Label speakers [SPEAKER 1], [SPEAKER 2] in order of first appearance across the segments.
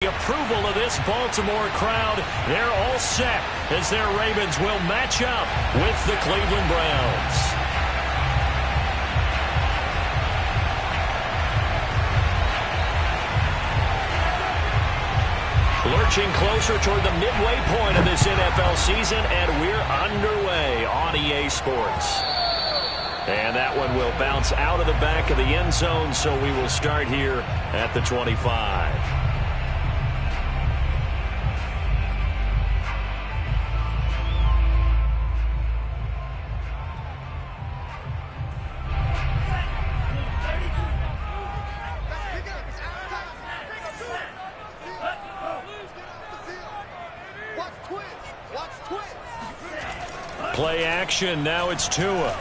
[SPEAKER 1] Approval of this Baltimore crowd. They're all set as their Ravens will match up with the Cleveland Browns. Lurching closer toward the midway point of this NFL season, and we're underway on EA Sports. And that one will bounce out of the back of the end zone, so we will start here at the 25. Play action, now it's Tua.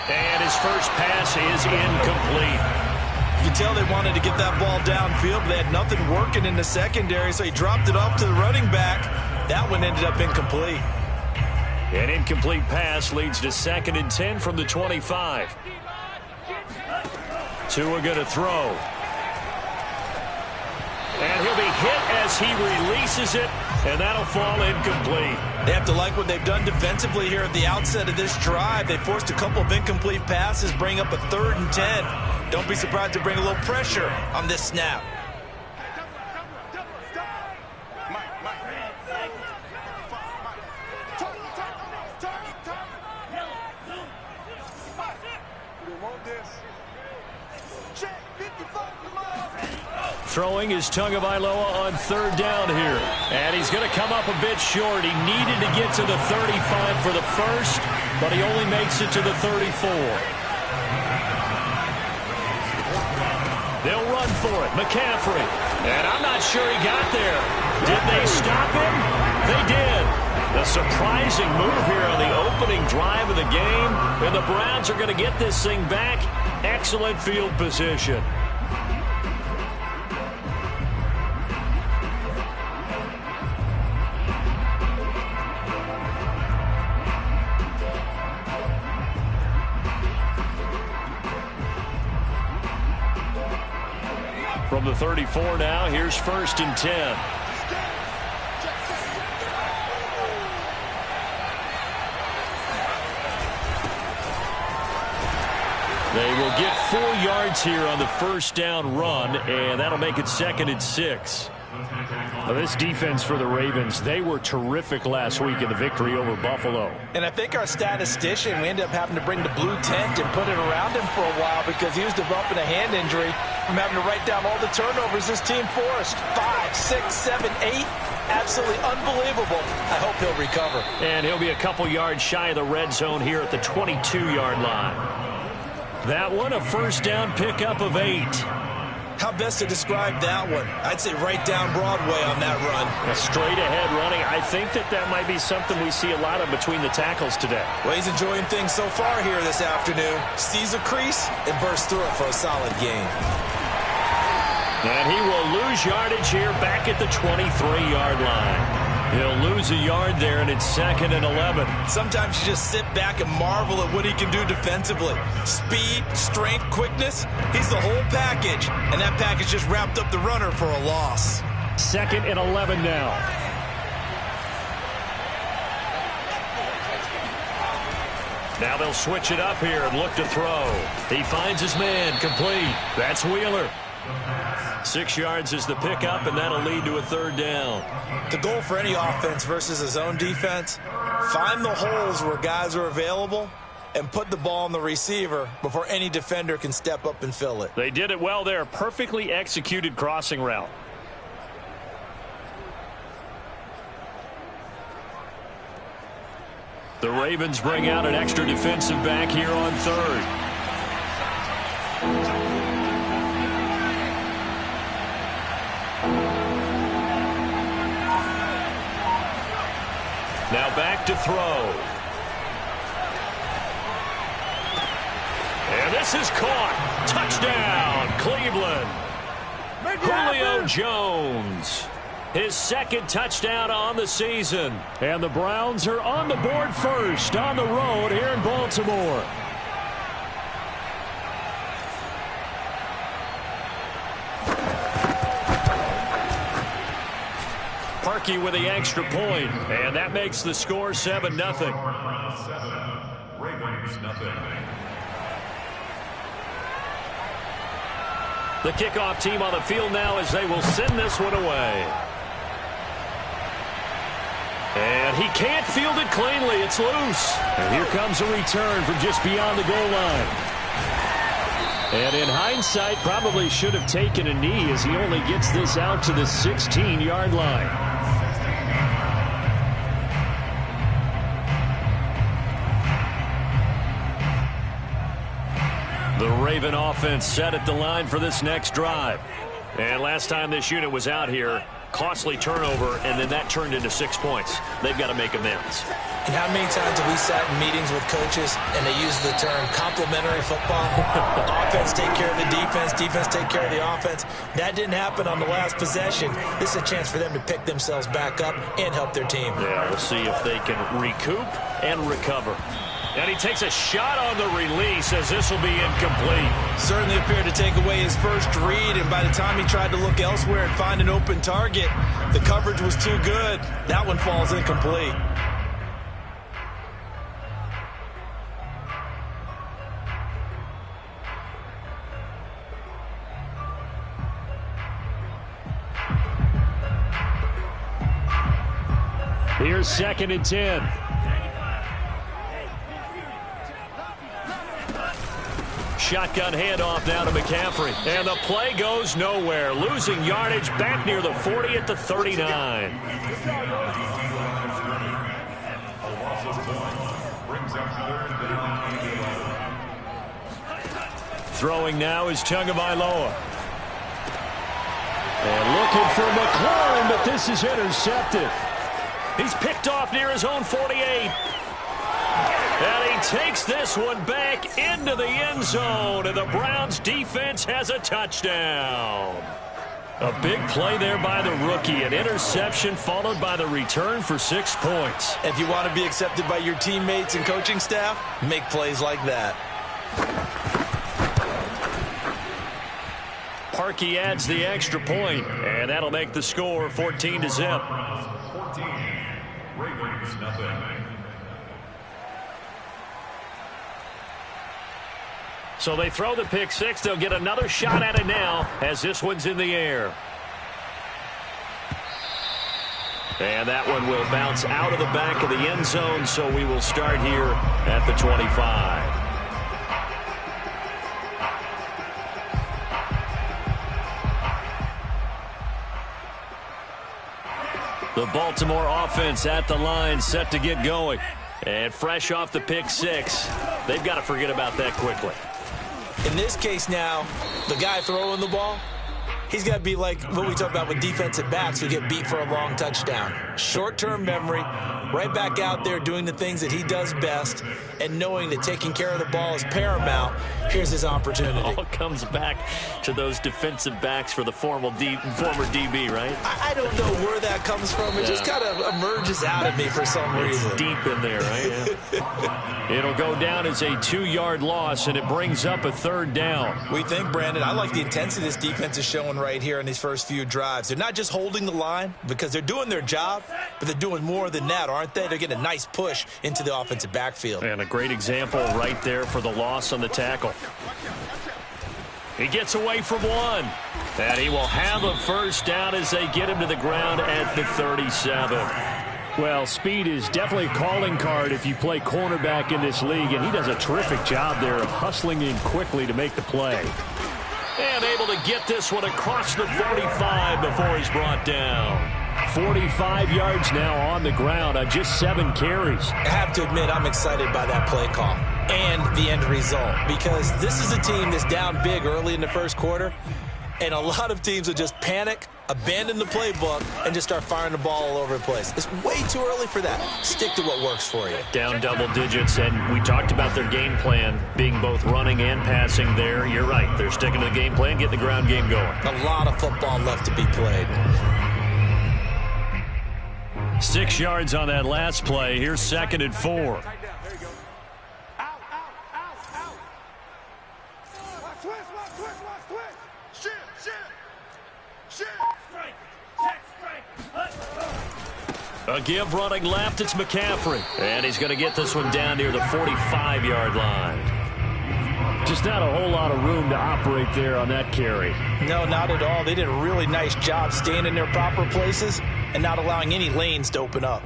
[SPEAKER 1] And his first pass is incomplete.
[SPEAKER 2] You can tell they wanted to get that ball downfield, but they had nothing working in the secondary, so he dropped it off to the running back. That one ended up incomplete.
[SPEAKER 1] An incomplete pass leads to 2nd and 10 from the 25. Tua going to throw. And he'll be hit as he releases it, and that'll fall incomplete.
[SPEAKER 2] They have to like what they've done defensively here at the outset of this drive. They forced a couple of incomplete passes, bring up a 3rd and 10. Don't be surprised to bring a little pressure on this snap.
[SPEAKER 1] Throwing is Tagovailoa on 3rd down here. And he's going to come up a bit short. He needed to get to the 35 for the first, but he only makes it to the 34. They'll run for it. McCaffrey. And I'm not sure he got there. Did they stop him? They did. A surprising move here on the opening drive of the game. And the Browns are going to get this thing back. Excellent field position. From the 34 now, here's 1st and 10. They will get 4 yards here on the 1st down run, and that'll make it 2nd and 6. Now, this defense for the Ravens, they were terrific last week in the victory over Buffalo.
[SPEAKER 2] And I think our statistician, we ended up having to bring the blue tent and put it around him for a while because he was developing a hand injury from having to write down all the turnovers this team forced. 5, 6, 7, 8. Absolutely unbelievable. I hope he'll recover.
[SPEAKER 1] And he'll be a couple yards shy of the red zone here at the 22-yard line. That one, a 1st down pickup of 8.
[SPEAKER 2] How best to describe that one? I'd say right down Broadway on that run.
[SPEAKER 1] A straight ahead running. I think that might be something we see a lot of between the tackles today.
[SPEAKER 2] Well, he's enjoying things so far here this afternoon. Sees a crease and bursts through it for a solid gain.
[SPEAKER 1] And he will lose yardage here back at the 23-yard line. He'll lose a yard there, and it's 2nd and 11.
[SPEAKER 2] Sometimes you just sit back and marvel at what he can do defensively. Speed, strength, quickness, he's the whole package. And that package just wrapped up the runner for a loss.
[SPEAKER 1] 2nd and 11 now. Now they'll switch it up here and look to throw. He finds his man, complete. That's Wheeler. 6 yards is the pickup, and that'll lead to a 3rd down.
[SPEAKER 2] The goal for any offense versus a zone defense, find the holes where guys are available and put the ball on the receiver before any defender can step up and fill it.
[SPEAKER 1] They did it well there. Perfectly executed crossing route. The Ravens bring out an extra defensive back here on 3rd. Now back to throw. And this is caught. Touchdown, Cleveland. Julio Jones. His 2nd touchdown on the season. And the Browns are on the board first on the road here in Baltimore. Parkey with the extra point, and that makes the score 7-0.
[SPEAKER 3] Ravens, nothing.
[SPEAKER 1] The kickoff team on the field now as they will send this one away. And he can't field it cleanly. It's loose. And here comes a return from just beyond the goal line. And in hindsight, probably should have taken a knee as he only gets this out to the 16-yard line. The Raven offense set at the line for this next drive. And last time this unit was out here, costly turnover, and then that turned into 6 points. They've got to make amends.
[SPEAKER 2] And how many times have we sat in meetings with coaches and they use the term complementary football? Offense take care of the defense, defense take care of the offense. That didn't happen on the last possession. This is a chance for them to pick themselves back up and help their team.
[SPEAKER 1] Yeah, we'll see if they can recoup and recover. And he takes a shot on the release as this will be incomplete.
[SPEAKER 2] Certainly appeared to take away his first read, and by the time he tried to look elsewhere and find an open target, the coverage was too good. That one falls incomplete.
[SPEAKER 1] Here's 2nd and 10. Shotgun handoff now to McCaffrey. And the play goes nowhere. Losing yardage back near the 40 at the 39. Throwing now is Tagovailoa. And looking for McLaurin, but this is intercepted. He's picked off near his own 48. And he takes this one back into the end zone, and the Browns defense has a touchdown. A big play there by the rookie, an interception followed by the return for 6 points.
[SPEAKER 2] If you want to be accepted by your teammates and coaching staff, make plays like that.
[SPEAKER 1] Parkey adds the extra point, and that'll make the score 14-0.
[SPEAKER 3] 14. Ravens, nothing.
[SPEAKER 1] So they throw the pick six. They'll get another shot at it now as this one's in the air. And that one will bounce out of the back of the end zone, so we will start here at the 25. The Baltimore offense at the line, set to get going. And fresh off the pick six, they've got to forget about that quickly.
[SPEAKER 2] In this case now, the guy throwing the ball, he's got to be like what we talk about with defensive backs who get beat for a long touchdown. Short-term memory, right back out there doing the things that he does best, and knowing that taking care of the ball is paramount. Here's his opportunity.
[SPEAKER 1] It all comes back to those defensive backs for the former DB, right?
[SPEAKER 2] I don't know where that comes from. It just kind of emerges out of me for some reason.
[SPEAKER 1] It's deep in there, right? Yeah. It'll go down as a 2-yard loss, and it brings up a third down.
[SPEAKER 2] We think, Brandon, I like the intensity this defense is showing right here in these first few drives. They're not just holding the line because they're doing their job, but they're doing more than that, aren't they? They're getting a nice push into the offensive backfield.
[SPEAKER 1] And a great example right there for the loss on the tackle. He gets away from one. And he will have a first down as they get him to the ground at the 37. Well, speed is definitely a calling card if you play cornerback in this league, and he does a terrific job there of hustling in quickly to make the play. And able to get this one across the 45 before he's brought down. 45 yards now on the ground on just 7 carries.
[SPEAKER 2] I have to admit, I'm excited by that play call and the end result, because this is a team that's down big early in the first quarter, and a lot of teams will just panic, abandon the playbook, and just start firing the ball all over the place. It's way too early for that. Stick to what works for you.
[SPEAKER 1] Down double digits, and we talked about their game plan being both running and passing there. You're right. They're sticking to the game plan, getting the ground game going.
[SPEAKER 2] A lot of football left to be played.
[SPEAKER 1] 6 yards on that last play. Here's 2nd and 4. A give running left, it's McCaffrey. And he's going to get this one down near the 45-yard line.
[SPEAKER 4] Just not a whole lot of room to operate there on that carry.
[SPEAKER 2] No, not at all. They did a really nice job staying in their proper places and not allowing any lanes to open up.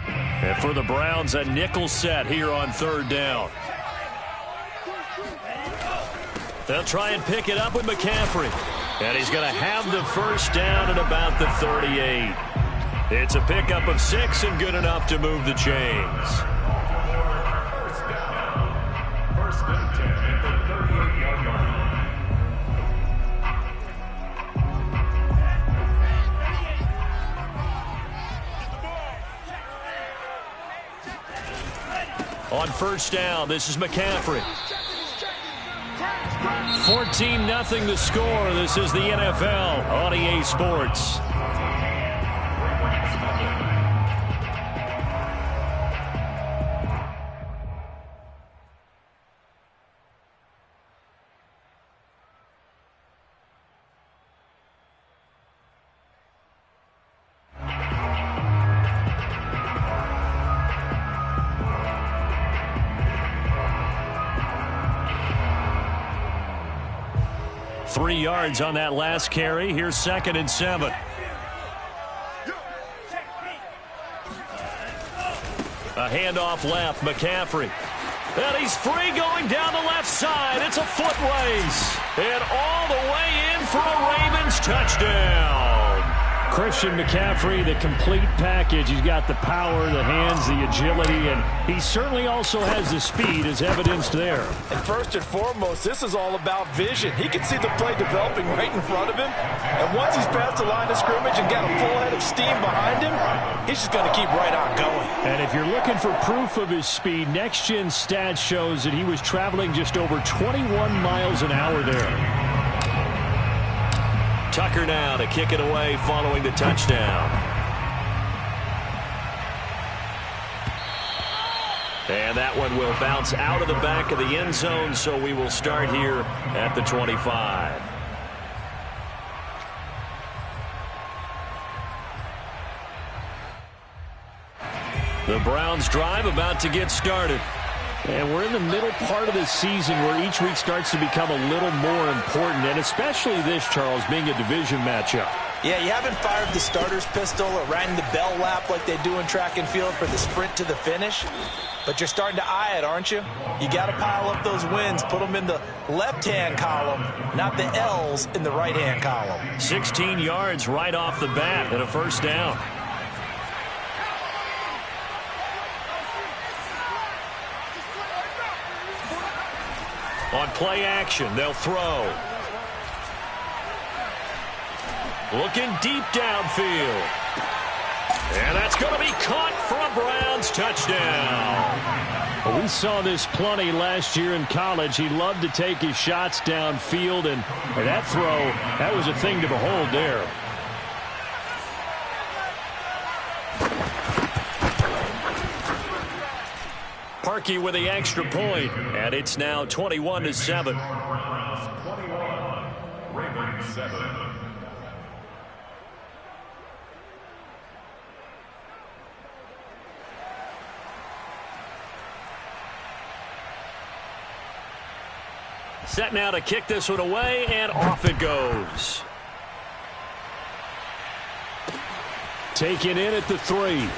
[SPEAKER 1] And for the Browns, a nickel set here on third down. They'll try and pick it up with McCaffrey. And he's going to have the first down at about the 38. It's a pickup of 6 and good enough to move the chains.
[SPEAKER 3] First and 10 at the 38-yard line.
[SPEAKER 1] On first down, this is McCaffrey. 14-0 the score. This is the NFL on EA Sports. Three yards on that last carry. Here's 2nd and 7. A handoff left, McCaffrey. And he's free going down the left side. It's a foot race. And all the way in for a Ravens touchdown.
[SPEAKER 4] Christian McCaffrey, the complete package. He's got the power, the hands, the agility, and he certainly also has the speed as evidenced there.
[SPEAKER 2] And first and foremost, this is all about vision. He can see the play developing right in front of him. And once he's past the line of scrimmage and got a full head of steam behind him, he's just going to keep right on going.
[SPEAKER 4] And if you're looking for proof of his speed, Next Gen Stats shows that he was traveling just over 21 miles an hour there.
[SPEAKER 1] Tucker now to kick it away following the touchdown. And that one will bounce out of the back of the end zone, so we will start here at the 25. The Browns drive about to get started.
[SPEAKER 4] And we're in the middle part of the season where each week starts to become a little more important, and especially this, Charles, being a division matchup.
[SPEAKER 2] Yeah, you haven't fired the starter's pistol or rang the bell lap like they do in track and field for the sprint to the finish, but you're starting to eye it, aren't you? You got to pile up those wins, put them in the left-hand column, not the L's in the right-hand column.
[SPEAKER 1] 16 yards right off the bat and a first down. On play action, they'll throw. Looking deep downfield. And that's going to be caught for a Browns touchdown.
[SPEAKER 4] Well, we saw this plenty last year in college. He loved to take his shots downfield, and that throw, that was a thing to behold there.
[SPEAKER 1] Parkey with the extra point, and it's now 21-7.
[SPEAKER 3] 21, Ravens 7.
[SPEAKER 1] Set now to kick this one away, and off it goes.
[SPEAKER 4] Taken in at the 3.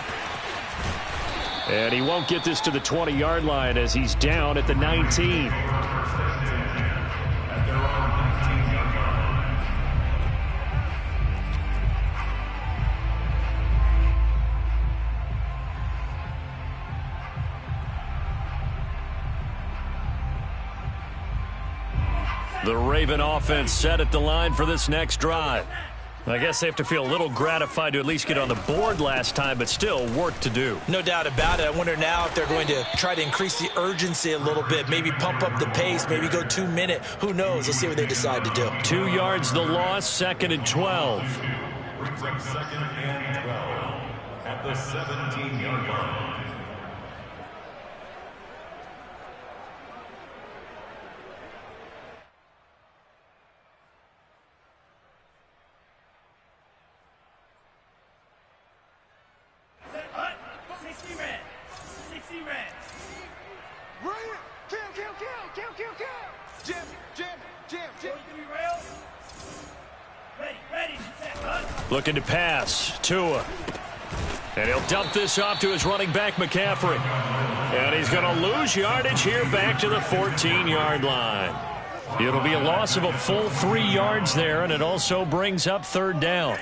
[SPEAKER 4] And he won't get this to the 20-yard line as he's down at the 19.
[SPEAKER 3] At their own 19-yard line.
[SPEAKER 1] The Raven offense set at the line for this next drive. I guess they have to feel a little gratified to at least get on the board last time, but still work to do.
[SPEAKER 2] No doubt about it. I wonder now if they're going to try to increase the urgency a little bit, maybe pump up the pace, maybe go 2-minute. Who knows? Let's see what they decide to do.
[SPEAKER 1] 2 yards the loss, 2nd and 12.
[SPEAKER 3] Brings up 2nd and 12 at the 17-yard line.
[SPEAKER 1] Looking to pass. Tua. And he'll dump this off to his running back, McCaffrey. And he's going to lose yardage here back to the 14-yard line. It'll be a loss of a full 3 yards there, and it also brings up third down.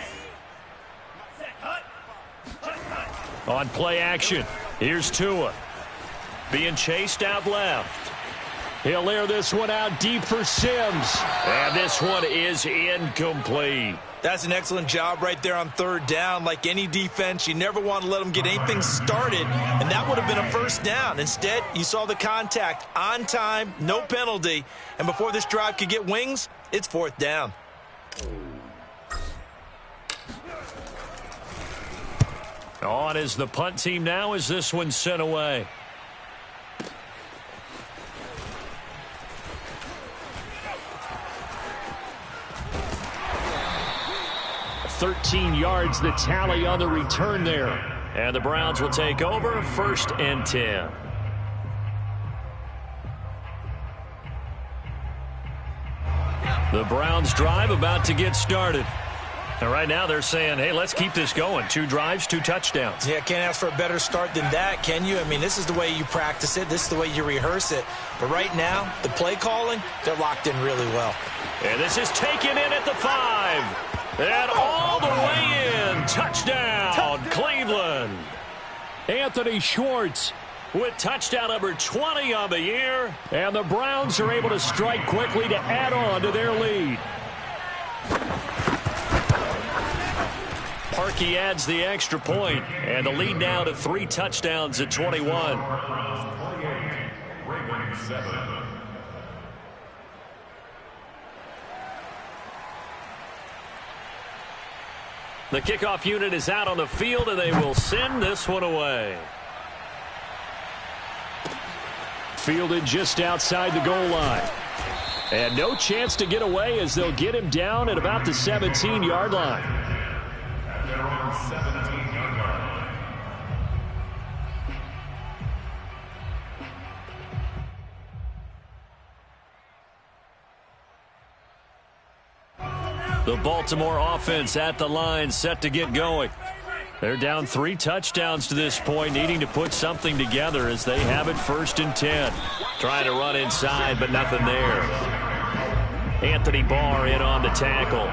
[SPEAKER 1] On play action, here's Tua. Being chased out left. He'll air this one out deep for Sims. And this one is incomplete.
[SPEAKER 2] That's an excellent job right there on third down. Like any defense, you never want to let them get anything started, and that would have been a first down. Instead, you saw the contact on time, no penalty, and before this drive could get wings, it's fourth down.
[SPEAKER 1] On is the punt team now as this one's sent away. 13 yards the tally on the return there. And the Browns will take over, 1st and 10. The Browns drive about to get started. And right now they're saying, hey, let's keep this going. 2 drives, 2 touchdowns.
[SPEAKER 2] Yeah, can't ask for a better start than that, can you? I mean, this is the way you practice it. This is the way you rehearse it. But right now, the play calling, they're locked in really well.
[SPEAKER 1] And this is taken in at the 5. And all the way in. Touchdown, Cleveland.
[SPEAKER 4] Anthony Schwartz
[SPEAKER 1] with touchdown number 20 on the year.
[SPEAKER 4] And the Browns are able to strike quickly to add on to their lead.
[SPEAKER 1] Parkey adds the extra point, and the lead now to 3 touchdowns at 21.
[SPEAKER 3] Ravens 7.
[SPEAKER 1] The kickoff unit is out on the field, and they will send this one away.
[SPEAKER 4] Fielded just outside the goal line. And no chance to get away as they'll get him down at about the 17-yard line.
[SPEAKER 3] At their own 17-yard line.
[SPEAKER 1] The Baltimore offense at the line, set to get going. They're down 3 touchdowns to this point, needing to put something together as they have it 1st and 10. Trying to run inside, but nothing there. Anthony Barr in on the tackle.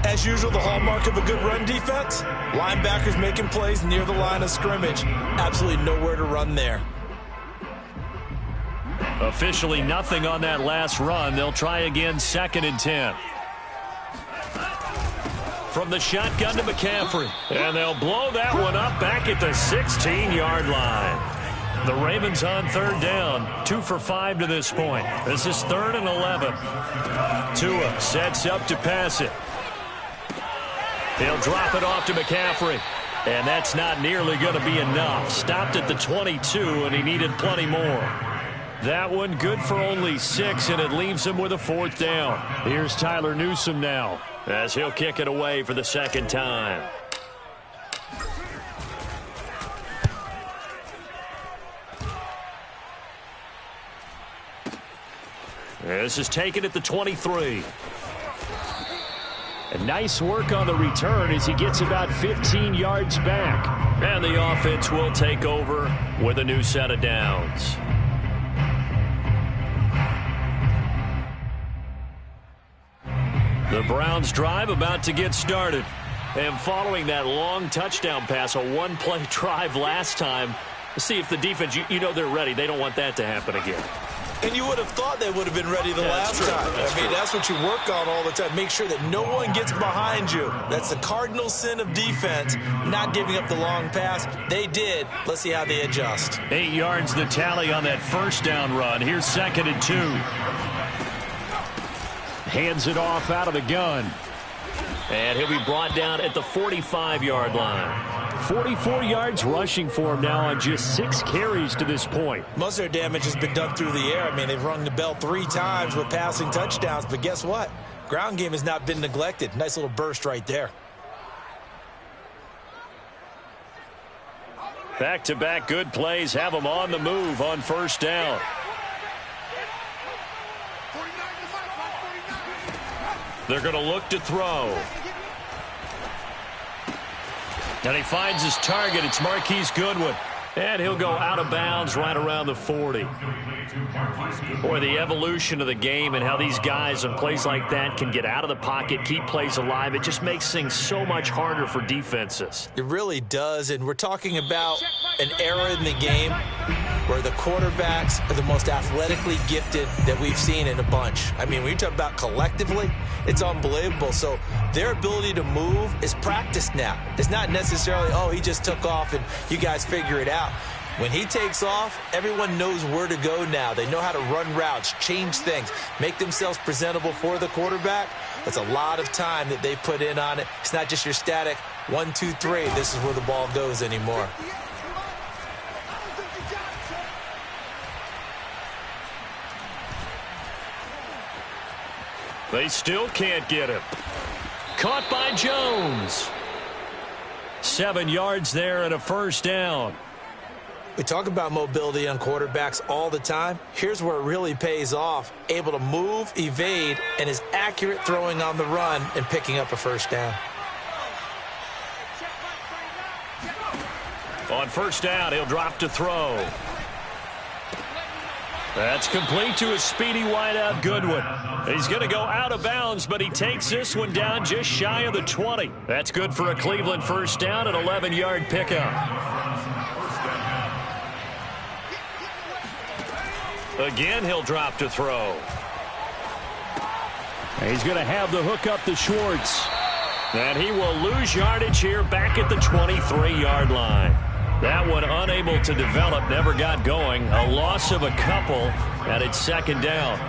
[SPEAKER 2] As usual, the hallmark of a good run defense, linebackers making plays near the line of scrimmage. Absolutely nowhere to run there.
[SPEAKER 1] Officially nothing on that last run. They'll try again 2nd and 10. From the shotgun to McCaffrey. And they'll blow that one up back at the 16-yard line. The Ravens on 3rd down. 2 for 5 to this point. This is 3rd and 11. Tua sets up to pass it. He'll drop it off to McCaffrey. And that's not nearly going to be enough. Stopped at the 22, and he needed plenty more. That one good for only 6, and it leaves him with a 4th down.
[SPEAKER 4] Here's Tyler Newsome now,
[SPEAKER 1] as he'll kick it away for the 2nd time. This is taken at the 23.
[SPEAKER 4] And nice work on the return as he gets about 15 yards back.
[SPEAKER 1] And the offense will take over with a new set of downs. The Browns drive about to get started. And following that long touchdown pass, a one-play drive last time, see if the defense, you know they're ready. They don't want that to happen again.
[SPEAKER 2] And you would have thought they would have been ready the last time. That's what you work on all the time. Make sure that no one gets behind you. That's the cardinal sin of defense, not giving up the long pass. They did. Let's see how they adjust.
[SPEAKER 1] 8 yards the tally on that 1st down run. Here's 2nd and 2.
[SPEAKER 4] Hands it off out of the gun.
[SPEAKER 1] And he'll be brought down at the 45-yard line.
[SPEAKER 4] 44 yards rushing for him now on just 6 carries to this point.
[SPEAKER 2] Most of their damage has been done through the air. I mean, they've rung the bell 3 times with passing touchdowns, but guess what? Ground game has not been neglected. Nice little burst right there.
[SPEAKER 1] Back-to-back good plays have them on the move on 1st down. They're going to look to throw. And he finds his target. It's Marquise Goodwin. And he'll go out of bounds right around the 40. Boy, the evolution of the game and how these guys on plays like that can get out of the pocket, keep plays alive, it just makes things so much harder for defenses.
[SPEAKER 2] It really does, and we're talking about an era in the game where the quarterbacks are the most athletically gifted that we've seen in a bunch. I mean, when you talk about collectively, it's unbelievable. So their ability to move is practiced now. It's not necessarily, oh, he just took off and you guys figure it out. When he takes off, everyone knows where to go now. They know how to run routes, change things, make themselves presentable for the quarterback. That's a lot of time that they put in on it. It's not just your static 1, 2, 3. This is where the ball goes anymore.
[SPEAKER 1] They still can't get him. Caught by Jones. 7 yards there and a first down.
[SPEAKER 2] We talk about mobility on quarterbacks all the time. Here's where it really pays off. Able to move, evade, and is accurate throwing on the run and picking up a first down.
[SPEAKER 1] On first down, he'll drop to throw. That's complete to a speedy wideout Goodwin. He's going to go out of bounds, but he takes this one down just shy of the 20. That's good for a Cleveland first down, an 11-yard pickup. Again, he'll drop to throw.
[SPEAKER 4] He's going to have the hook up to Schwartz.
[SPEAKER 1] And he will lose yardage here back at the 23-yard line. That one unable to develop, never got going. A loss of a couple, and it's second down.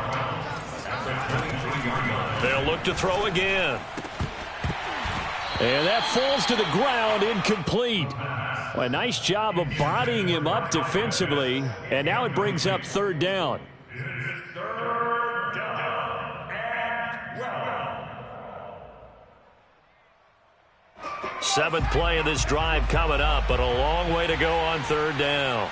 [SPEAKER 1] They'll look to throw again.
[SPEAKER 4] And that falls to the ground, incomplete. Well, a nice job of bodying him up defensively, and now it brings up third down.
[SPEAKER 1] Seventh play of this drive coming up, but a long way to go on third down.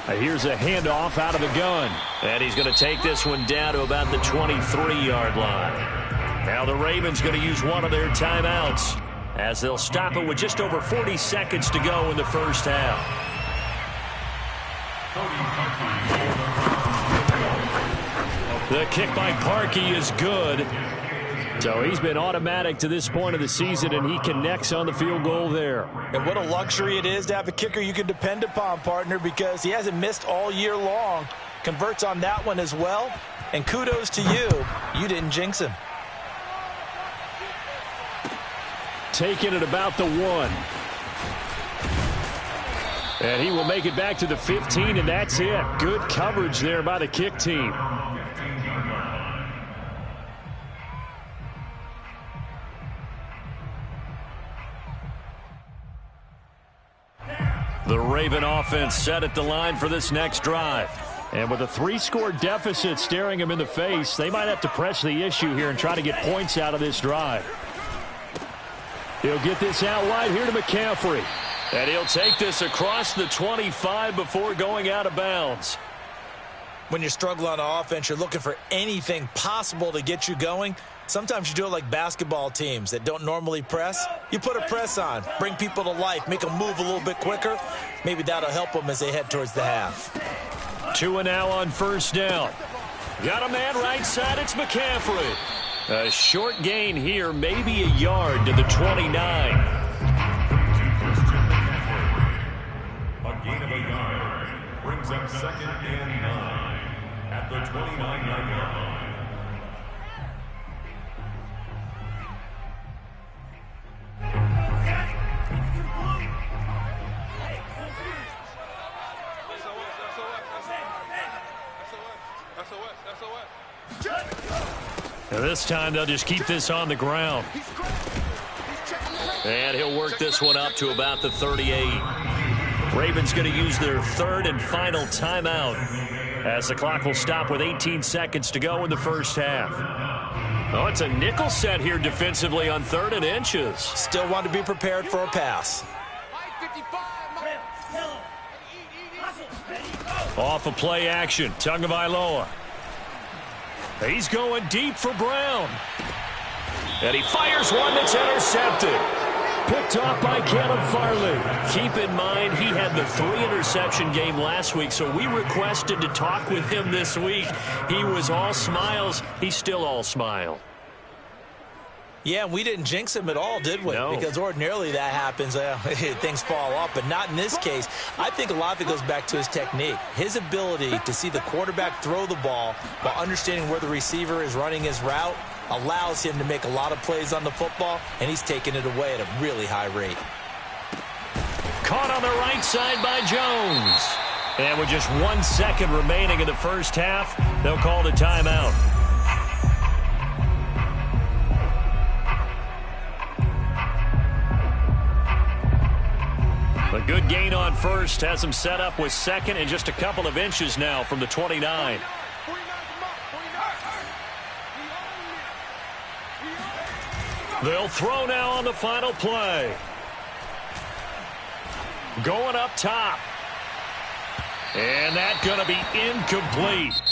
[SPEAKER 4] Here's a handoff out of the gun.
[SPEAKER 1] And he's going to take this one down to about the 23-yard line. Now the Ravens going to use one of their timeouts as they'll stop it with just over 40 seconds to go in the first half. The kick by Parkey is good.
[SPEAKER 4] So he's been automatic to this point of the season, and he connects on the field goal there.
[SPEAKER 2] And what a luxury it is to have a kicker you can depend upon, partner, because he hasn't missed all year long. Converts on that one as well. And kudos to you. You didn't jinx him.
[SPEAKER 4] Taking it about the 1. And he will make it back to the 15, and that's it. Good coverage there by the kick team.
[SPEAKER 1] The Raven offense set at the line for this next drive.
[SPEAKER 4] And with a 3-score deficit staring him in the face, they might have to press the issue here and try to get points out of this drive. He'll get this out wide here to McCaffrey.
[SPEAKER 1] And he'll take this across the 25 before going out of bounds.
[SPEAKER 2] When you struggle on offense, you're looking for anything possible to get you going. Sometimes you do it like basketball teams that don't normally press. You put a press on, bring people to life, make them move a little bit quicker. Maybe that'll help them as they head towards the half.
[SPEAKER 1] 2 and now on first down. Got a man right side, it's McCaffrey. A short gain here, maybe a yard to the 29.
[SPEAKER 3] A gain of a yard brings up second and 9 at the 29-yard line.
[SPEAKER 1] And this time they'll just keep this on the ground. And he'll work this one up to about the 38. Ravens going to use their third and final timeout as the clock will stop with 18 seconds to go in the first half. Oh, it's a nickel set here defensively on 3rd and inches.
[SPEAKER 2] Still want to be prepared for a pass.
[SPEAKER 1] Off of play action, Tagovailoa. He's going deep for Brown. And he fires one that's intercepted.
[SPEAKER 4] Picked off by Caleb Farley.
[SPEAKER 1] Keep in mind, he had the 3-interception game last week, so we requested to talk with him this week. He was all smiles. He's still all smile.
[SPEAKER 2] Yeah, we didn't jinx him at all, did we?
[SPEAKER 1] No.
[SPEAKER 2] Because ordinarily that happens. Things fall off, but not in this case. I think a lot of it goes back to his technique. His ability to see the quarterback throw the ball while understanding where the receiver is running his route allows him to make a lot of plays on the football, and he's taking it away at a really high rate.
[SPEAKER 1] Caught on the right side by Jones. And with just 1 second remaining in the first half, they'll call the timeout. A good gain on first has him set up with second and just a couple of inches now from the 29. They'll throw now on the final play. Going up top. And that's going to be incomplete.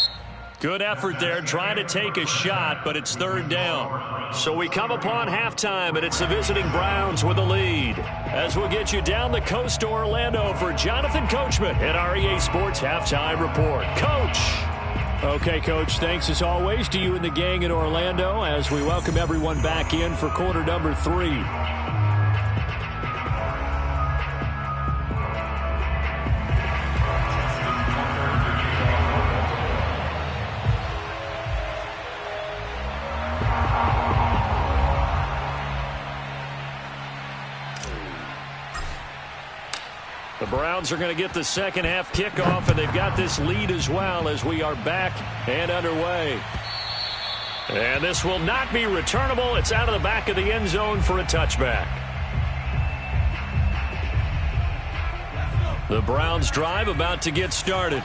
[SPEAKER 1] Good effort there trying to take a shot, but it's third down. So we come upon halftime, and it's the visiting Browns with a lead. As we'll get you down the coast to Orlando for Jonathan Coachman at our EA Sports Halftime Report. Coach.
[SPEAKER 4] Okay, Coach, thanks as always to you and the gang in Orlando as we welcome everyone back in for quarter number 3.
[SPEAKER 1] The Browns are going to get the second half kickoff, and they've got this lead as well as we are back and underway. And this will not be returnable. It's out of the back of the end zone for a touchback. The Browns drive about to get started.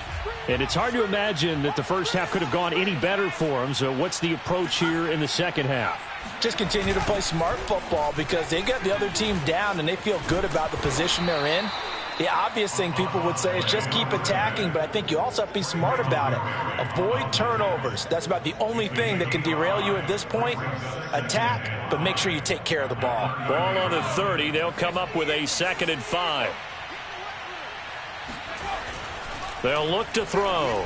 [SPEAKER 4] And it's hard to imagine that the first half could have gone any better for them. So what's the approach here in the second half?
[SPEAKER 2] Just continue to play smart football because they got the other team down and they feel good about the position they're in. The obvious thing people would say is just keep attacking, but I think you also have to be smart about it. Avoid turnovers. That's about the only thing that can derail you at this point. Attack, but make sure you take care of the ball.
[SPEAKER 1] Ball on the 30. They'll come up with a 2nd and 5. They'll look to throw.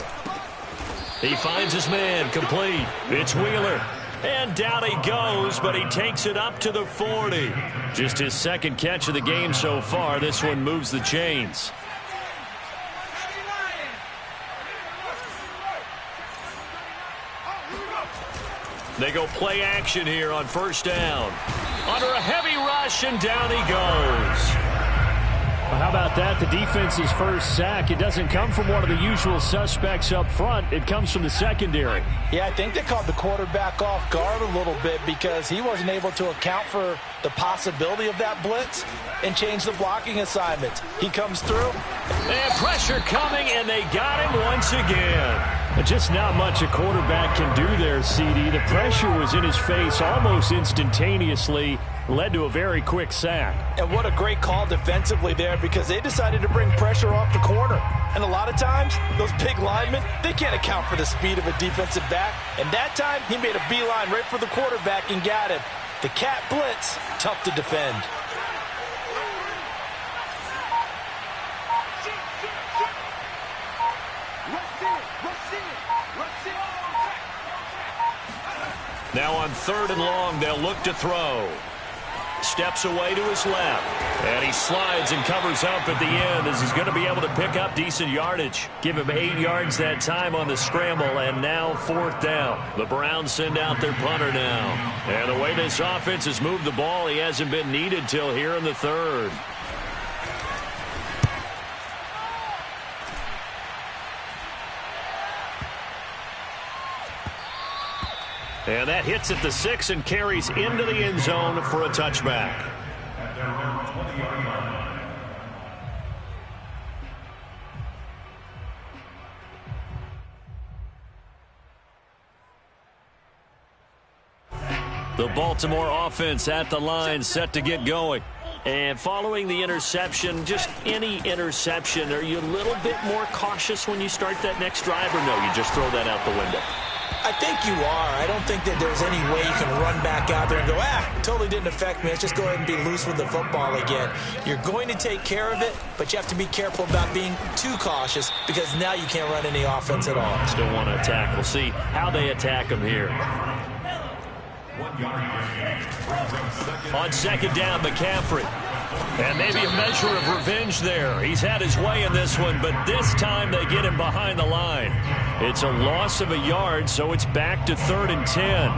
[SPEAKER 1] He finds his man, complete. It's Wheeler. And down he goes, but he takes it up to the 40. Just his second catch of the game so far. This one moves the chains. They go play action here on first down. Under a heavy rush, and down he goes.
[SPEAKER 4] Well, how about that? The defense's first sack. It doesn't come from one of the usual suspects up front. It comes from the secondary.
[SPEAKER 2] Yeah, I think they caught the quarterback off guard a little bit because he wasn't able to account for the possibility of that blitz and change the blocking assignments. He comes through.
[SPEAKER 1] And pressure coming, and they got him once again.
[SPEAKER 4] Just not much a quarterback can do there, CD. The pressure was in his face almost instantaneously. Led to a very quick sack.
[SPEAKER 2] And what a great call defensively there because they decided to bring pressure off the corner. And a lot of times, those big linemen, they can't account for the speed of a defensive back. And that time, he made a beeline right for the quarterback and got him. The cat blitz, tough to defend.
[SPEAKER 1] Now on 3rd and long, they'll look to throw. Steps away to his left. And he slides and covers up at the end as he's going to be able to pick up decent yardage. Give him 8 yards that time on the scramble, and now 4th down. The Browns send out their punter now. And the way this offense has moved the ball, he hasn't been needed till here in the 3rd. And that hits at the 6 and carries into the end zone for a touchback. The Baltimore offense at the line, set to get going. And following the interception, just any interception, are you a little bit more cautious when you start that next drive, or no, you just throw that out the window?
[SPEAKER 2] I think you are. I don't think that there's any way you can run back out there and go, totally didn't affect me. Let's just go ahead and be loose with the football again. You're going to take care of it, but you have to be careful about being too cautious because now you can't run any offense at all.
[SPEAKER 4] Still want to attack. We'll see how they attack him here. On second down, McCaffrey. And maybe a measure of revenge there. He's had his way in this one, but this time they get him behind the line. It's a loss of a yard, so it's back to 3rd and 10.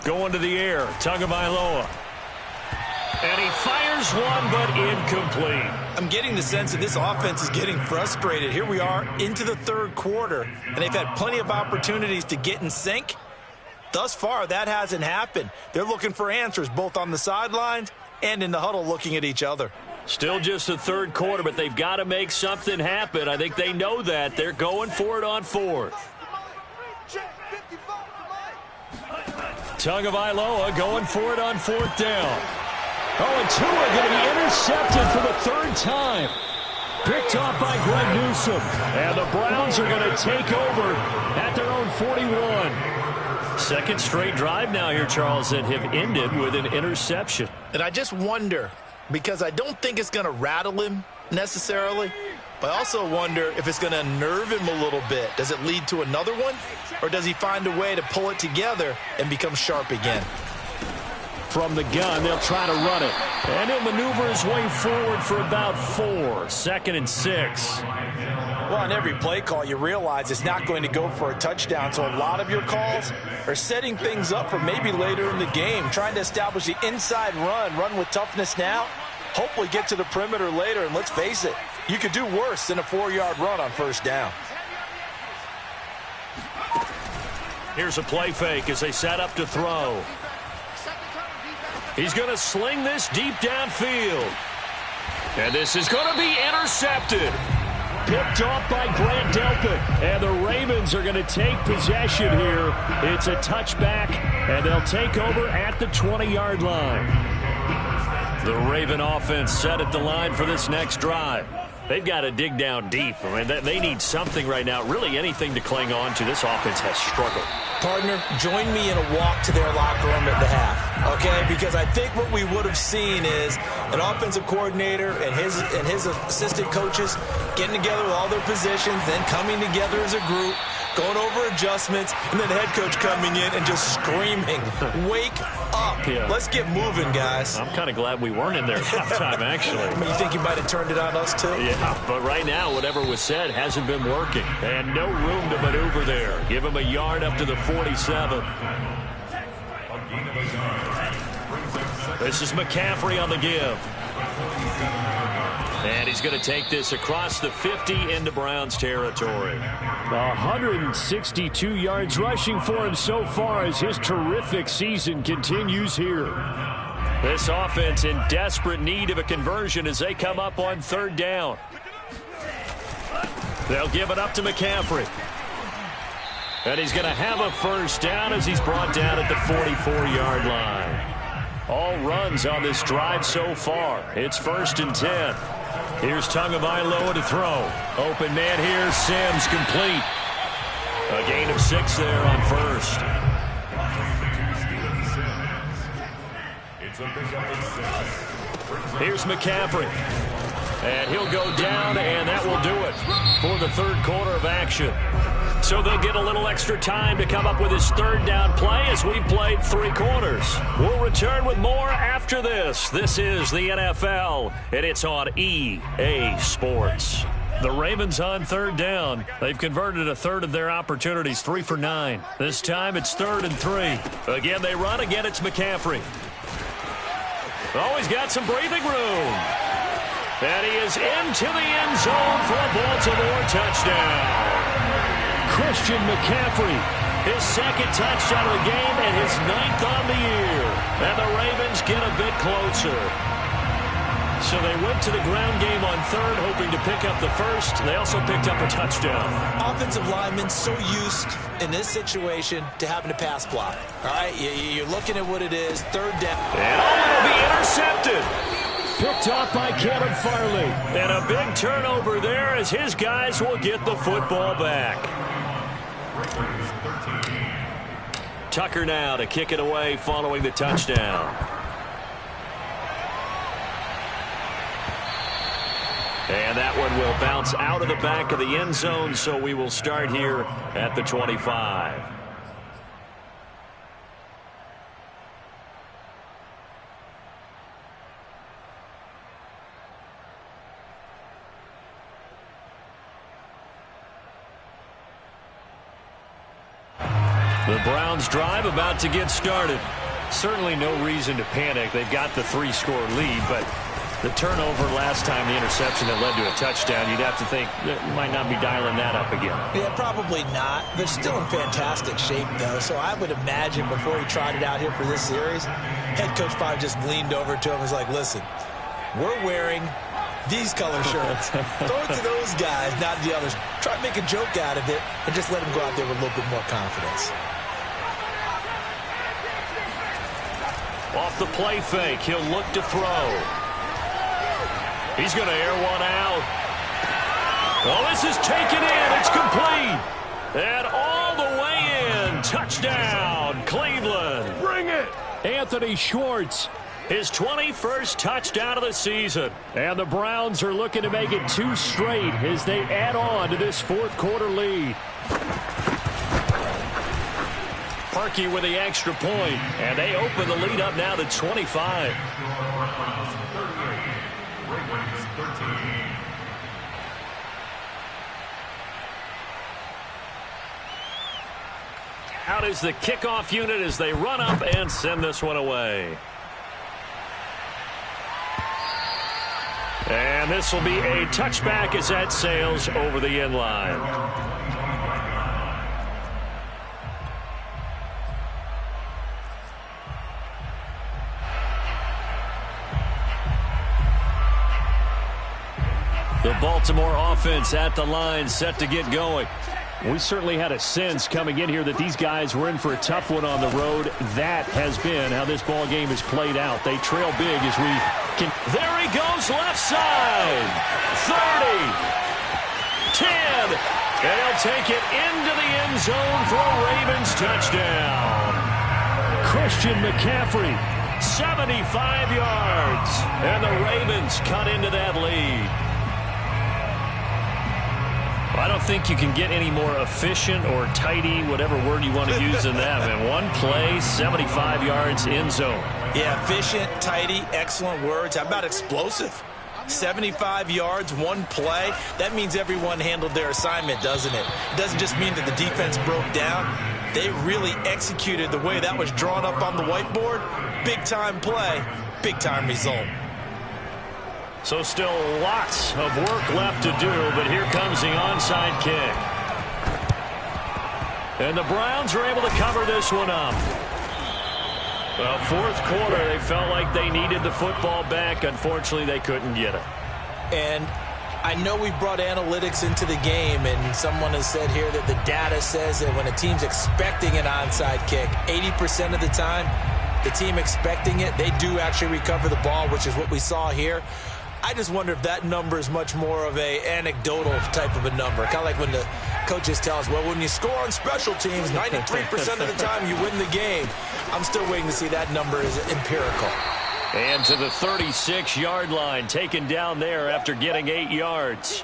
[SPEAKER 4] Going to the air, Tagovailoa. And he fires one, but incomplete.
[SPEAKER 2] I'm getting the sense that this offense is getting frustrated. Here we are into the 3rd quarter, and they've had plenty of opportunities to get in sync. Thus far, that hasn't happened. They're looking for answers both on the sidelines and in the huddle looking at each other.
[SPEAKER 4] Still just the 3rd quarter, but they've got to make something happen. I think they know that. They're going for it on 4th. Tagovailoa going for it on 4th down. Oh, and Tua going to be intercepted for the 3rd time. Picked off by Greg Newsome. And the Browns are going to take over at their own 41. Second straight drive now here, Charles, that have ended with an interception.
[SPEAKER 2] And I just wonder, because I don't think it's going to rattle him necessarily, but I also wonder if it's going to unnerve him a little bit. Does it lead to another one? Or does he find a way to pull it together and become sharp again?
[SPEAKER 4] From the gun, they'll try to run it. And he'll maneuver his way forward for about 4. 2nd and 6.
[SPEAKER 2] Well, on every play call, you realize it's not going to go for a touchdown. So a lot of your calls are setting things up for maybe later in the game, trying to establish the inside run with toughness now, hopefully get to the perimeter later. And let's face it, you could do worse than a 4-yard run on 1st down.
[SPEAKER 4] Here's a play fake as they set up to throw. He's going to sling this deep downfield. And this is going to be intercepted. Picked off by Grant Delpit. And the Ravens are going to take possession here. It's a touchback, and they'll take over at the 20-yard line. The Raven offense set at the line for this next drive. They've got to dig down deep. I mean, they need something right now, really anything to cling on to. This offense has struggled.
[SPEAKER 2] Partner, join me in a walk to their locker room at the half, okay? Because I think what we would have seen is an offensive coordinator and his assistant coaches getting together with all their positions, then coming together as a group, going over adjustments, and then the head coach coming in and just screaming, wake up. Yeah. Let's get moving, guys.
[SPEAKER 4] I'm kind of glad we weren't in there at halftime, actually.
[SPEAKER 2] You think you might have turned it on us, too?
[SPEAKER 4] Yeah, but right now, whatever was said hasn't been working. And no room to maneuver there. Give him a yard up to the 47. This is McCaffrey on the give. And he's going to take this across the 50 into Browns territory. 162 yards rushing for him so far as his terrific season continues here. This offense in desperate need of a conversion as they come up on 3rd down. They'll give it up to McCaffrey. And he's going to have a 1st down as he's brought down at the 44-yard line. All runs on this drive so far. It's 1st and 10. Here's Tagovailoa to throw. Open man here, Sims complete. A gain of 6 there on 1st. Here's McCaffrey. And he'll go down, and that will do it for the 3rd quarter of action. So they'll get a little extra time to come up with his 3rd down play as we've played 3 quarters. We'll return with more after this. This is the NFL, and it's on EA Sports. The Ravens on 3rd down. They've converted a 1/3 of their opportunities, 3 for 9. This time it's 3rd and 3. Again, they run. Again, it's McCaffrey. Oh, he's got some breathing room. And he is into the end zone for a Baltimore touchdown. Christian McCaffrey, his 2nd touchdown of the game and his 9th on the year. And the Ravens get a bit closer. So they went to the ground game on third, hoping to pick up the first. They also picked up a touchdown.
[SPEAKER 2] Offensive linemen so used in this situation to having to pass block. All right, you're looking at what it is, third down.
[SPEAKER 4] And it'll be intercepted. Picked off by Caleb Farley. And a big turnover there as his guys will get the football back. Tucker now to kick it away following the touchdown. And that one will bounce out of the back of the end zone, so we will start here at the 25. The Browns drive about to get started. Certainly no reason to panic. They've got the 3-score lead, but the turnover last time, the interception that led to a touchdown, you'd have to think that might not be dialing that up again.
[SPEAKER 2] Yeah, probably not. They're still in fantastic shape, though, so I would imagine before he trotted out here for this series, head coach probably just leaned over to him and was like, listen, we're wearing these color shirts. Throw it to those guys, not the others. Try to make a joke out of it and just let him go out there with a little bit more confidence.
[SPEAKER 4] Off the play fake, he'll look to throw. He's going to air one out. Oh, this is taken in. It's complete. And all the way in. Touchdown, Cleveland. Bring it. Anthony Schwartz. His 21st touchdown of the season. And the Browns are looking to make it 2 straight as they add on to this fourth-quarter lead. Parkey with the extra point, and they open the lead up now to 25. Out is the kickoff unit as they run up and send this one away. And this will be a touchback as that sails over the end line. The Baltimore offense at the line, set to get going. We certainly had a sense coming in here that these guys were in for a tough one on the road. That has been how this ball game has played out. They trail big as we can. There he goes, left side. 30. 10. And he'll take it into the end zone for a Ravens touchdown. Christian McCaffrey, 75 yards. And the Ravens cut into that lead. I don't think you can get any more efficient or tidy, whatever word you want to use in that. And one play, 75 yards, end zone.
[SPEAKER 2] Yeah, efficient, tidy, excellent words. How about explosive? 75 yards, one play. That means everyone handled their assignment, doesn't it? It doesn't just mean that the defense broke down. They really executed the way that was drawn up on the whiteboard. Big-time play, big-time result.
[SPEAKER 4] So still lots of work left to do, but here comes the onside kick. And the Browns are able to cover this one up. Well, fourth quarter, they felt like they needed the football back. Unfortunately, they couldn't get it.
[SPEAKER 2] And I know we brought analytics into the game, and someone has said here that the data says that when a team's expecting an onside kick, 80% of the time, the team expecting it, they do actually recover the ball, which is what we saw here. I just wonder if that number is much more of a anecdotal type of a number. Kind of like when the coaches tell us, well, when you score on special teams, 93% of the time you win the game. I'm still waiting to see that number is empirical.
[SPEAKER 4] And to the 36-yard line, taken down there after getting 8 yards.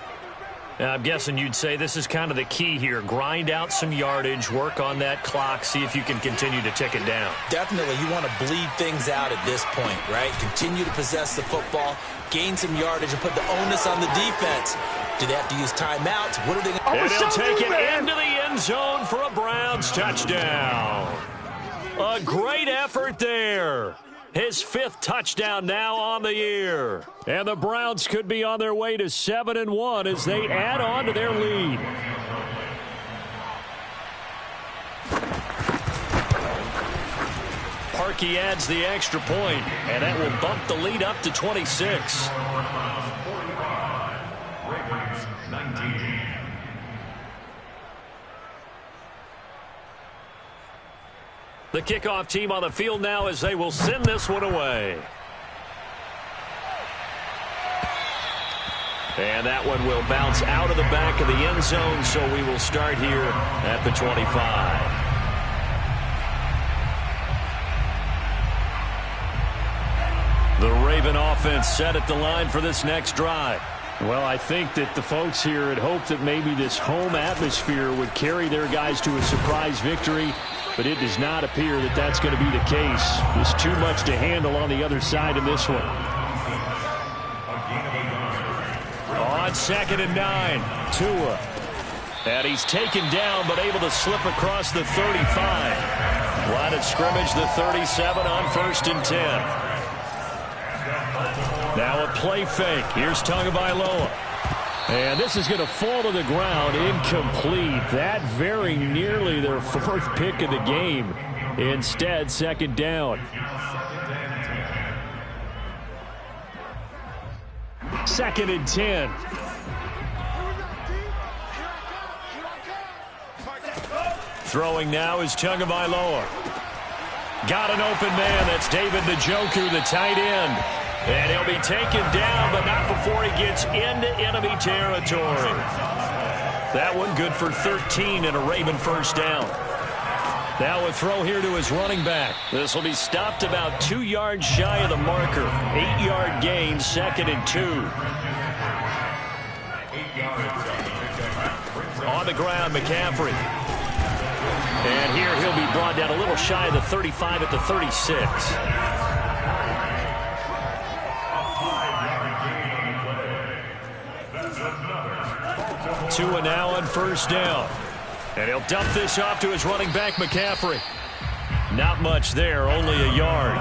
[SPEAKER 4] Now, I'm guessing you'd say this is kind of the key here. Grind out some yardage, work on that clock, see if you can continue to tick it down.
[SPEAKER 2] Definitely. You want to bleed things out at this point, right? Continue to possess the football, gain some yardage, and put the onus on the defense. Do they have to use timeouts? What are they going to do?
[SPEAKER 4] And he'll take it into the end zone for a Browns touchdown. A great effort there. His 5th touchdown now on the year. And the Browns could be on their way to 7-1 as they add on to their lead.
[SPEAKER 1] Parkey adds the extra point, and that will bump the lead up to 26.
[SPEAKER 3] Ravens 19.
[SPEAKER 1] The kickoff team on the field now as they will send this one away. And that one will bounce out of the back of the end zone, so we will start here at the 25. The Raven offense set at the line for this next drive.
[SPEAKER 4] Well, I think that the folks here had hoped that maybe this home atmosphere would carry their guys to a surprise victory, but it does not appear that that's going to be the case. There's too much to handle on the other side in this one.
[SPEAKER 1] On 2nd and 9, Tua. And he's taken down, but able to slip across the 35. Line of scrimmage, the 37 on 1st and 10. Now a play fake. Here's Tagovailoa. And this is going to fall to the ground, incomplete. That very nearly their 4th pick of the game. Instead, 2nd down. 2nd and 10. Throwing now is Tagovailoa. Got an open man. That's David Njoku, the tight end. And he'll be taken down, but not before he gets into enemy territory. That one good for 13 and a Raven 1st down. Now a throw here to his running back. This will be stopped about 2 yards shy of the marker. 8-yard gain, 2nd and 2. On the ground, McCaffrey. And here he'll be brought down a little shy of the 35 at the 36. Tua now on 1st down. And he'll dump this off to his running back, McCaffrey. Not much there, only a yard.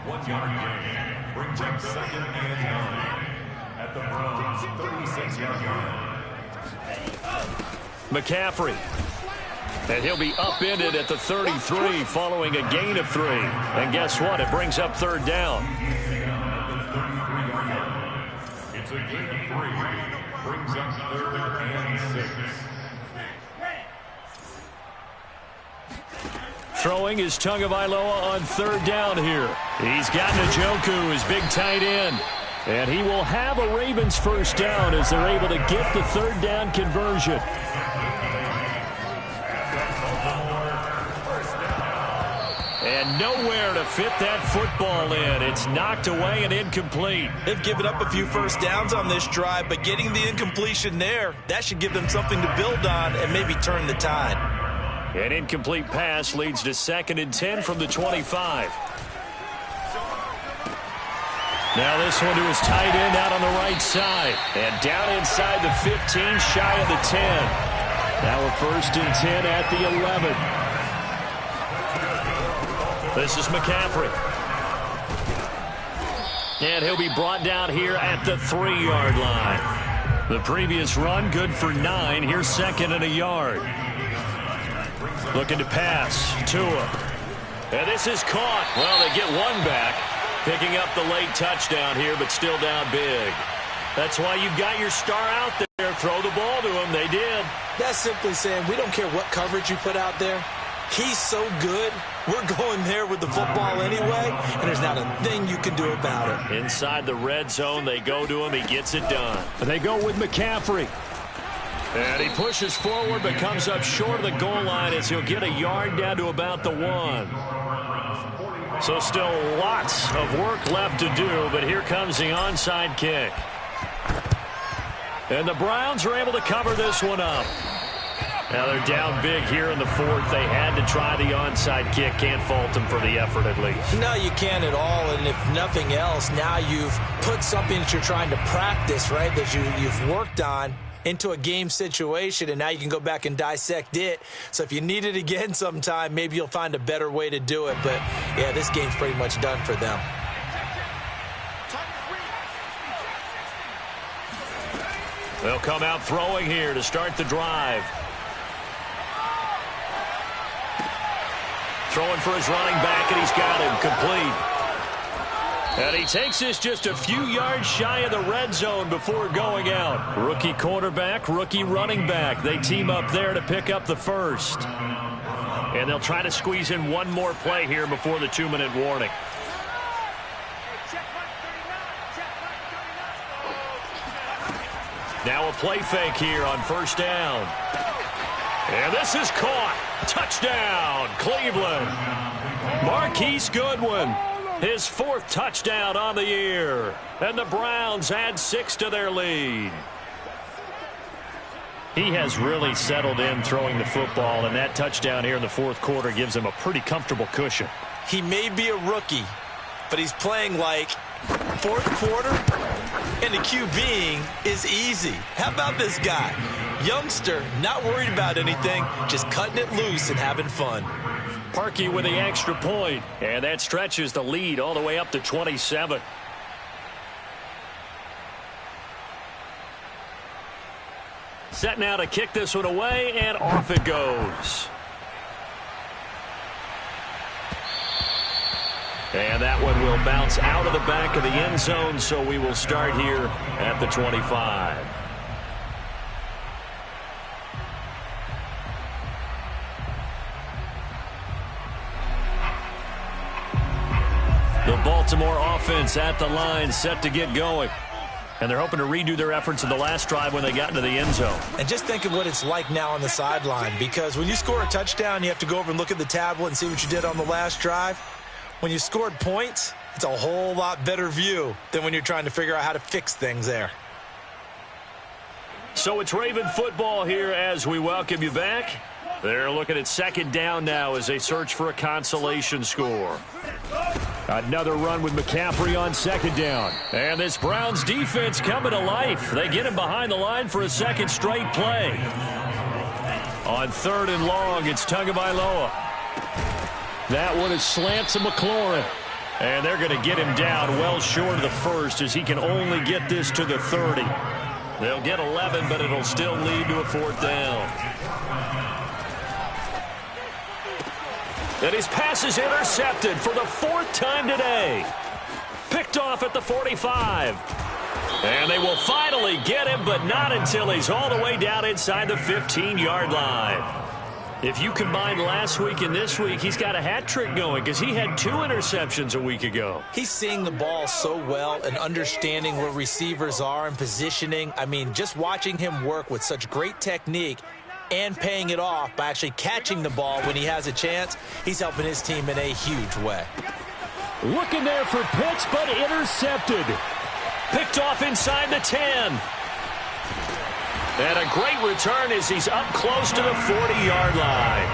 [SPEAKER 3] 1 yard gain brings up 2nd and 9 at the Browns' 36-yard line.
[SPEAKER 1] McCaffrey. And he'll be upended at the 33 following a gain of 3. And guess what? It brings up 3rd down.
[SPEAKER 3] It's a gain of 3. Brings up 3rd and 6.
[SPEAKER 1] Throwing is Tagovailoa on 3rd down here. He's got Njoku, his big tight end. And he will have a Ravens 1st down as they're able to get the 3rd down conversion. And nowhere to fit that football in. It's knocked away and incomplete.
[SPEAKER 2] They've given up a few 1st downs on this drive, but getting the incompletion there, that should give them something to build on and maybe turn the tide.
[SPEAKER 1] An incomplete pass leads to 2nd and 10 from the 25. Now this one to his tight end out on the right side. And down inside the 15, shy of the 10. Now a 1st and 10 at the 11. This is McCaffrey. And he'll be brought down here at the 3-yard line. The previous run good for 9. Here's 2nd and a yard. Looking to pass. Tua. And this is caught. Well, they get one back. Picking up the late touchdown here, but still down big. That's why you got your star out there. Throw the ball to him. They did.
[SPEAKER 2] That's simply saying we don't care what coverage you put out there. He's so good. We're going there with the football anyway, and there's not a thing you can do about it.
[SPEAKER 1] Inside the red zone, they go to him. He gets it done.
[SPEAKER 4] And they go with McCaffrey.
[SPEAKER 1] And he pushes forward, but comes up short of the goal line as he'll get a yard down to about the 1. So still lots of work left to do, but here comes the onside kick. And the Browns are able to cover this one up. Now they're down big here in the 4th. They had to try the onside kick. Can't fault them for the effort at least.
[SPEAKER 2] No, you can't at all. And if nothing else, now you've put something that you're trying to practice, right, that you've worked on into a game situation, and now you can go back and dissect it. So if you need it again sometime, maybe you'll find a better way to do it. But, yeah, this game's pretty much done for them.
[SPEAKER 1] They'll come out throwing here to start the drive. Throwing for his running back, and he's got him complete. And he takes this just a few yards shy of the red zone before going out. Rookie quarterback, rookie running back. They team up there to pick up the first. And they'll try to squeeze in one more play here before the 2-minute warning. Now a play fake here on first down. And this is caught. Touchdown, Cleveland. Marquise Goodwin, his 4th touchdown on the year. And the Browns add 6 to their lead. He has really settled in throwing the football, and that touchdown here in the 4th quarter gives him a pretty comfortable cushion.
[SPEAKER 2] He may be a rookie, but he's playing like 4th quarter, and the QBing is easy. How about this guy? Youngster, not worried about anything, just cutting it loose and having fun.
[SPEAKER 1] Parkey with the extra point, and that stretches the lead all the way up to 27. Set now to kick this one away, and off it goes. And that one will bounce out of the back of the end zone, so we will start here at the 25. The Baltimore offense at the line, set to get going. And they're hoping to redo their efforts in the last drive when they got into the end zone.
[SPEAKER 2] And just think of what it's like now on the sideline, because when you score a touchdown, you have to go over and look at the tablet and see what you did on the last drive. When you scored points, it's a whole lot better view than when you're trying to figure out how to fix things there.
[SPEAKER 1] So it's Raven football here as we welcome you back. They're looking at second down now as they search for a consolation score. Another run with McCaffrey on second down. And this Browns defense coming to life. They get him behind the line for a second straight play. On 3rd and long, it's Tagovailoa. That one is slant to McLaurin. And they're going to get him down well short of the first as he can only get this to the 30. They'll get 11, but it'll still lead to a 4th down. And his pass is intercepted for the 4th time today. Picked off at the 45. And they will finally get him, but not until he's all the way down inside the 15-yard line. If you combine last week and this week, he's got a hat trick going because he had 2 interceptions a week ago.
[SPEAKER 2] He's seeing the ball so well and understanding where receivers are and positioning. I mean, just watching him work with such great technique and paying it off by actually catching the ball when he has a chance, he's helping his team in a huge way.
[SPEAKER 1] Looking there for Pitts, but intercepted. Picked off inside the 10. And a great return as he's up close to the 40-yard line.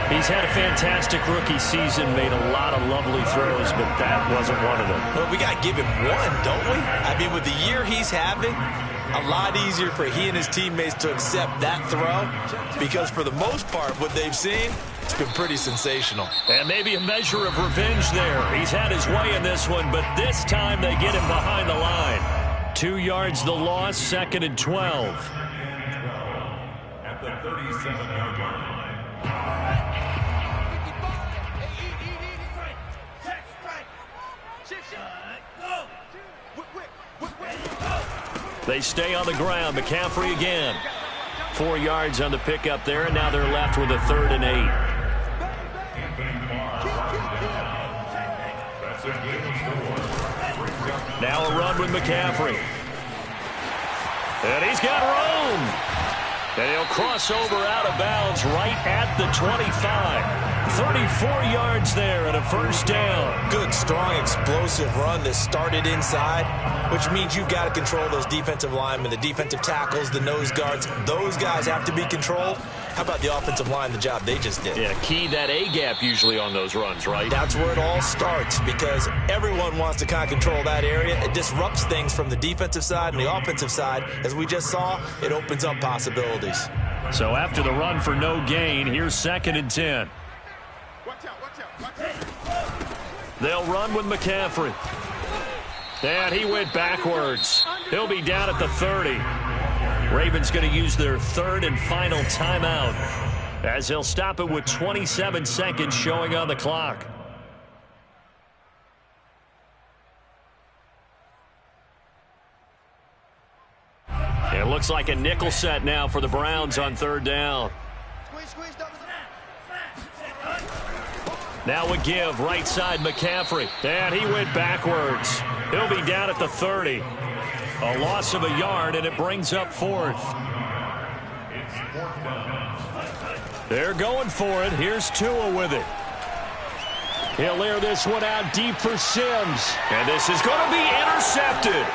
[SPEAKER 1] He's had a fantastic rookie season, made a lot of lovely throws, but that wasn't one of them.
[SPEAKER 2] Well, we got to give him one, don't we? I mean, with the year he's having, a lot easier for he and his teammates to accept that throw because for the most part, what they've seen, it's been pretty sensational.
[SPEAKER 1] And maybe a measure of revenge there. He's had his way in this one, but this time they get him behind the line. 2 yards the loss, 2nd and 12.
[SPEAKER 3] At the 37-yard line.
[SPEAKER 1] They stay on the ground. McCaffrey again. 4 yards on the pickup there, and now they're left with a 3rd and 8. Now a run with McCaffrey. And he's got room. And he'll cross over out of bounds right at the 25. 34 yards there and a 1st down.
[SPEAKER 2] Good, strong, explosive run that started inside, which means you've got to control those defensive linemen, the defensive tackles, the nose guards. Those guys have to be controlled. How about the offensive line, the job they just did?
[SPEAKER 1] Yeah, key that A-gap usually on those runs, right?
[SPEAKER 2] That's where it all starts because everyone wants to kind of control that area. It disrupts things from the defensive side and the offensive side. As we just saw, it opens up possibilities.
[SPEAKER 1] So after the run for no gain, here's 2nd and 10. They'll run with McCaffrey. And he went backwards. He'll be down at the 30. Ravens going to use their 3rd and final timeout
[SPEAKER 4] as he'll stop it with 27 seconds showing on the clock. It looks like a nickel set now for the Browns on third down. Now a give, right side McCaffrey. And he went backwards. He'll be down at the 30. A loss of a yard, and it brings up fourth. They're going for it. Here's Tua with it. He'll air this one out deep for Sims. And this is going to be intercepted.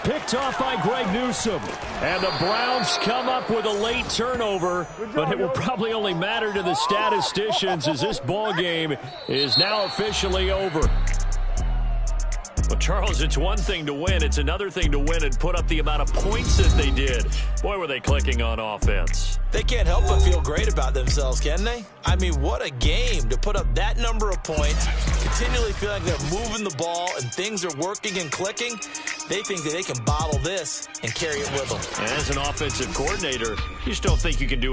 [SPEAKER 4] Picked off by Greg Newsome. And the Browns come up with a late turnover, but it will probably only matter to the statisticians as this ball game is now officially over. Well, Charles, it's one thing to win. It's another thing to win and put up the amount of points that they did. Boy, were they clicking on offense.
[SPEAKER 2] They can't help but feel great about themselves, can they? I mean, what a game to put up that number of points, continually feeling like they're moving the ball and things are working and clicking. They think that they can bottle this and carry it with them.
[SPEAKER 4] As an offensive coordinator, you just don't think you can do it.